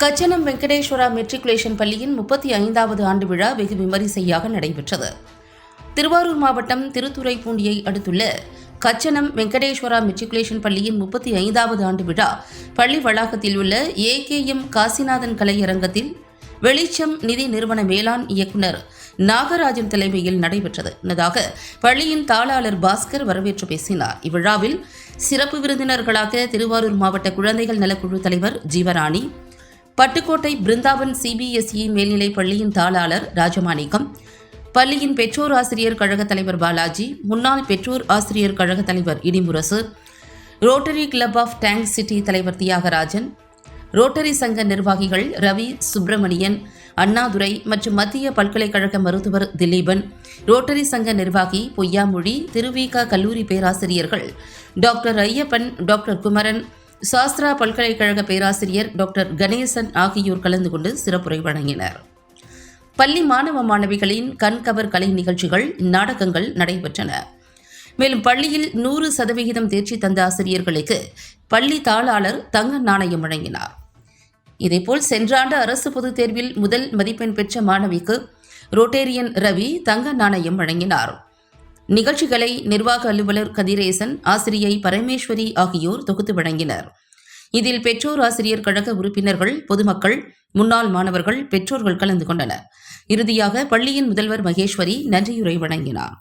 Kachanam Venkateswara matriculation பள்ளியின் 35வது ஆண்டு விழா வெகு விமரிசையாக நடைபெற்றது. திருவாரூர் மாவட்டம் திருத்துறைப்பூண்டியை அடுத்துள்ள கச்சனம் வெங்கடேஸ்வரா மெட்ரிகுலேஷன் பள்ளியின் 35வது ஆண்டு விழா பள்ளி வளாகத்தில் உள்ள AKM காசிநாதன் கலையரங்கத்தில் வெளிச்சம் நிதி நிறுவன மேலாண் இயக்குநர் நாகராஜன் தலைமையில் நடைபெற்றது. முன்னதாக பள்ளியின் தாளாளர் பாஸ்கர் வரவேற்று பேசினார். இவ்விழாவில் சிறப்பு விருந்தினர்களாக திருவாரூர் மாவட்ட குழந்தைகள் நலக்குழு தலைவர் ஜீவராணி, பட்டுக்கோட்டை பிருந்தாவன் CBSE மேல்நிலைப் பள்ளியின் தாளாளர் ராஜமாணிக்கம், பள்ளியின் பெற்றோர் ஆசிரியர் கழக தலைவர் பாலாஜி, முன்னாள் பெற்றோர் ஆசிரியர் கழக தலைவர் Idimurasu, rotary club of tank city தலைவர் தியாகராஜன், ரோட்டரி சங்க நிர்வாகிகள் ரவி, சுப்பிரமணியன், அண்ணாதுரை மற்றும் மத்திய பல்கலைக்கழக மருத்துவர் திலீபன், ரோட்டரி சங்க நிர்வாகி பொய்யாமொழி, திருவிக கல்லூரி பேராசிரியர்கள் டாக்டர் ஐயப்பன், டாக்டர் குமரன், சாஸ்திரா பல்கலைக்கழக பேராசிரியர் டாக்டர் கணேசன் ஆகியோர் கலந்து கொண்டு சிறப்புரை வழங்கினர். பள்ளி மாணவ மாணவிகளின் கண்கவர் கலை நிகழ்ச்சிகள், நாடகங்கள் நடைபெற்றன. மேலும் பள்ளியில் 100% தேர்ச்சி தந்த ஆசிரியர்களுக்கு பள்ளி தாளாளர் தங்க நாணயம் வழங்கினார். இதேபோல் சென்ற ஆண்டு அரசு பொதுத் தேர்வில் முதல் மதிப்பெண் பெற்ற மாணவிக்கு ரோட்டேரியன் ரவி தங்க நாணயம் வழங்கினார். நிகழ்ச்சிகளை நிர்வாக அலுவலர் கதிரேசன், ஆசிரியை பரமேஸ்வரி ஆகியோர் தொகுத்து வழங்கினர். இதில் பெற்றோர் ஆசிரியர் கழக உறுப்பினர்கள், பொதுமக்கள், முன்னாள் மாணவர்கள், பெற்றோர்கள் கலந்து கொண்டனர். இறுதியாக பள்ளியின் முதல்வர் மகேஸ்வரி நன்றியுரை வழங்கினார்.